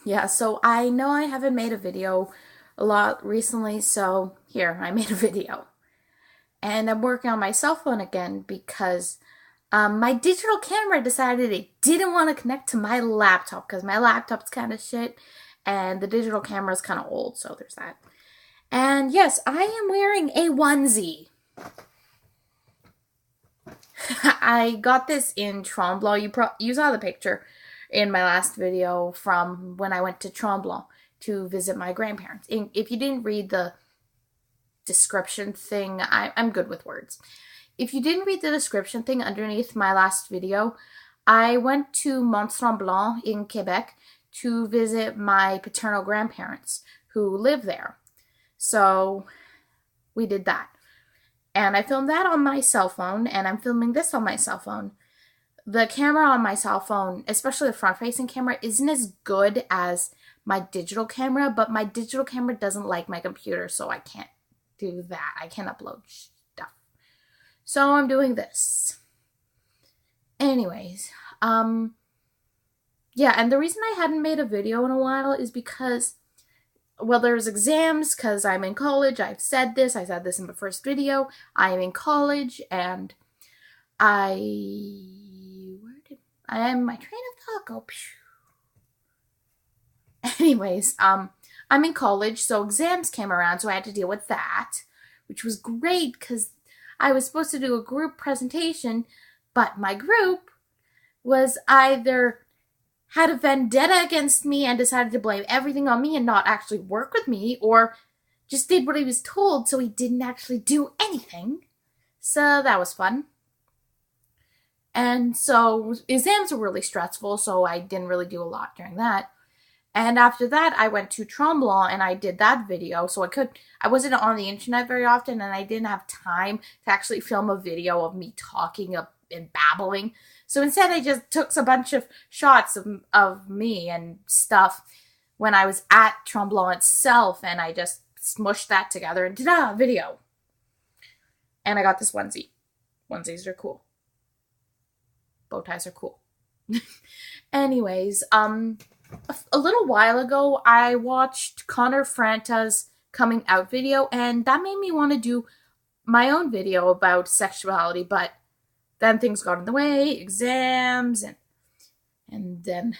Yeah, so I know I haven't made a video a lot recently, so here, I made a video. And I'm working on my cell phone again because my digital camera decided it didn't want to connect to my laptop because my laptop's kind of shit and the digital camera is kind of old, so there's that. And yes, I am wearing a onesie. I got this in Tremblant. You saw the picture in my last video from when I went to Tremblant to visit my grandparents. If you didn't read the description thing, I'm good with words. If you didn't read the description thing underneath my last video, I went to Mont Tremblant in Quebec to visit my paternal grandparents who live there. So we did that. And I filmed that on my cell phone, and I'm filming this on my cell phone. The camera on my cell phone, especially the front-facing camera, isn't as good as my digital camera, but my digital camera doesn't like my computer, so I can't do that. I can't upload stuff. So I'm doing this. Anyways, yeah, and the reason I hadn't made a video in a while is because, well, there's exams because I'm in college. I said this in the first video. I am in college, and where did I am my train of thought go? Anyways, I'm in college, so exams came around, so I had to deal with that, which was great because I was supposed to do a group presentation, but my group was either had a vendetta against me and decided to blame everything on me and not actually work with me, or just did what he was told, so he didn't actually do anything. So that was fun. And so exams were really stressful, so I didn't really do a lot during that. And after that, I went to Tremblant and I did that video. So I wasn't on the internet very often, and I didn't have time to actually film a video of me talking and babbling. So instead, I just took a bunch of shots of me and stuff when I was at Tremblant itself, and I just smushed that together and ta-da, video. And I got this onesie. Onesies are cool. Bow ties are cool. Anyways, a little while ago, I watched Connor Franta's coming out video, and that made me want to do my own video about sexuality, but then things got in the way, exams, and then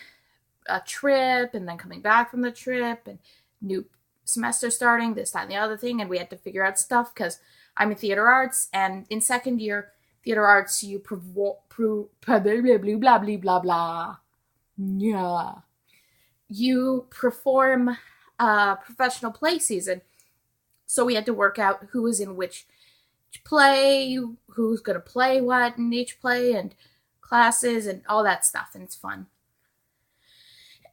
a trip, and then coming back from the trip, and new semester starting, this, that, and the other thing, and we had to figure out stuff, because I'm in theater arts, and in second year theater arts, you blah, blah, blah, blah, blah. Yeah. You perform professional play season. So we had to work out who was in which play, who's going to play what in each play, and classes, and all that stuff, and it's fun.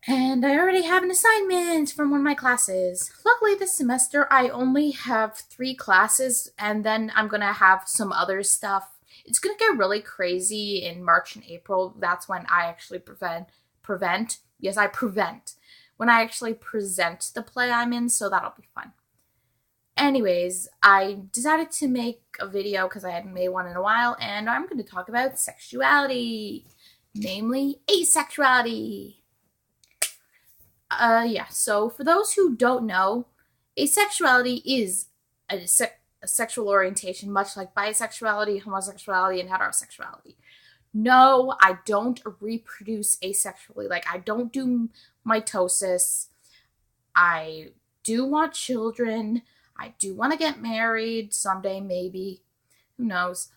And I already have an assignment from one of my classes. Luckily, this semester, I only have 3 classes, and then I'm going to have some other stuff. It's going to get really crazy in March and April. That's when I actually prevent. Yes, I prevent. When I actually present the play I'm in, so that'll be fun. Anyways, I decided to make a video because I hadn't made one in a while, and I'm going to talk about sexuality, namely asexuality. Yeah, so for those who don't know, asexuality is a sexual orientation, much like bisexuality, homosexuality, and heterosexuality. No, I don't reproduce asexually. Like, I don't do mitosis. I do want children. I do want to get married someday, maybe. Who knows?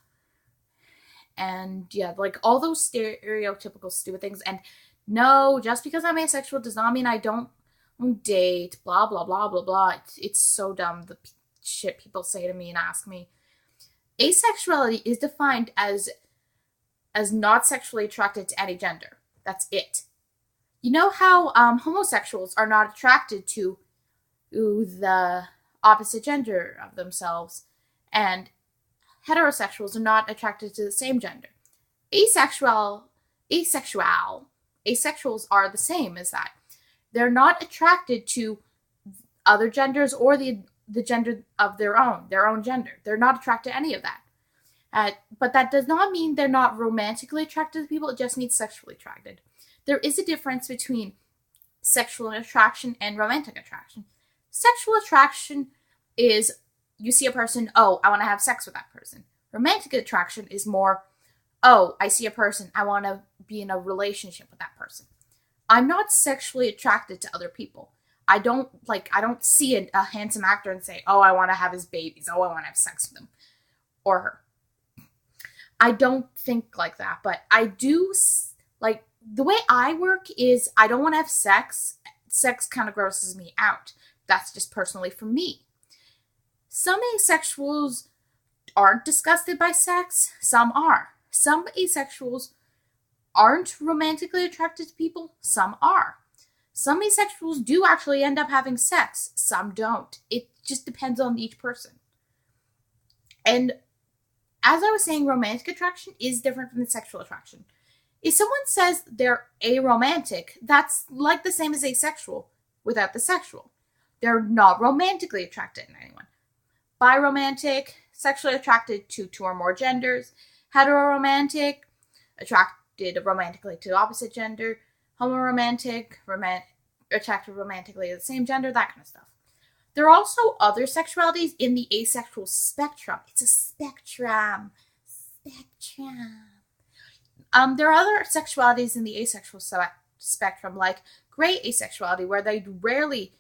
And yeah, like all those stereotypical stupid things. And no, just because I'm asexual does not mean I don't date, blah, blah, blah, blah, blah. It's so dumb, the shit people say to me and ask me. Asexuality is defined as not sexually attracted to any gender. That's it. You know how homosexuals are not attracted to the opposite gender of themselves, and heterosexuals are not attracted to the same gender. Asexuals are the same as that. They're not attracted to other genders or the gender of their own gender. They're not attracted to any of that. But that does not mean they're not romantically attracted to people. It just means sexually attracted. there is a difference between sexual attraction and romantic attraction. Sexual attraction is you see a person, oh, I want to have sex with that person. Romantic attraction is more, oh, I see a person, I want to be in a relationship with that person. I'm not sexually attracted to other people. I don't see a handsome actor and say, oh, I want to have his babies. Oh, I want to have sex with him or her. I don't think like that, but I do, like, the way I work is I don't want to have sex. Sex kind of grosses me out. That's just personally for me. Some asexuals aren't disgusted by sex. Some are. Some asexuals aren't romantically attracted to people. Some are. Some asexuals do actually end up having sex. Some don't. It just depends on each person. And as I was saying, romantic attraction is different from the sexual attraction. If someone says they're aromantic, that's like the same as asexual without the sexual. They're not romantically attracted to anyone. Biromantic, sexually attracted to two or more genders. Heteroromantic, attracted romantically to the opposite gender. Homoromantic, attracted romantically to the same gender, that kind of stuff. There are also other sexualities in the asexual spectrum. It's a spectrum. There are other sexualities in the asexual spectrum, like gray asexuality, where they rarely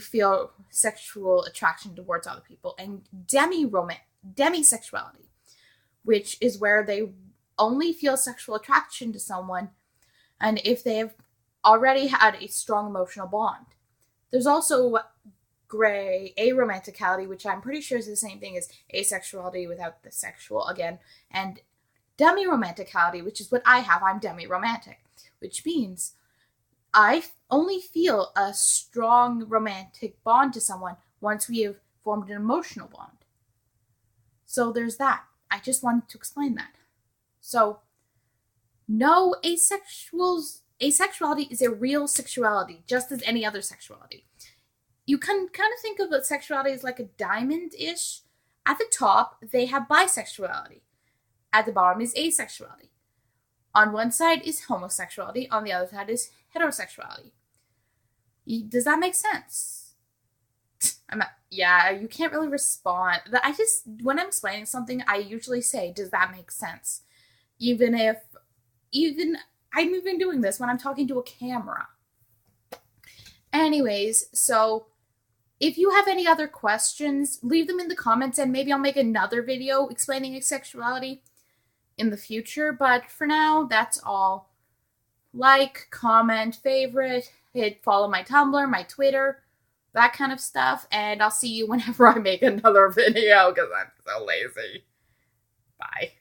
feel sexual attraction towards other people, and demisexuality, which is where they only feel sexual attraction to someone and if they've already had a strong emotional bond. There's also gray aromanticality, which I'm pretty sure is the same thing as asexuality without the sexual again, and demi-romanticality, which is what I have. I'm demi-romantic, which means I only feel a strong romantic bond to someone once we have formed an emotional bond. So there's that. I just wanted to explain that. So, no, asexuality is a real sexuality, just as any other sexuality. You can kind of think of sexuality as like a diamond-ish. At the top, they have bisexuality. At the bottom is asexuality. On one side is homosexuality, on the other side is heterosexuality. Does that make sense? You can't really respond. When I'm explaining something, I usually say, does that make sense? I'm even doing this when I'm talking to a camera. Anyways, so if you have any other questions, leave them in the comments and maybe I'll make another video explaining asexuality in the future. But for now, that's all. Like, comment, favorite, follow my Tumblr, my Twitter, that kind of stuff. And I'll see you whenever I make another video because I'm so lazy. Bye.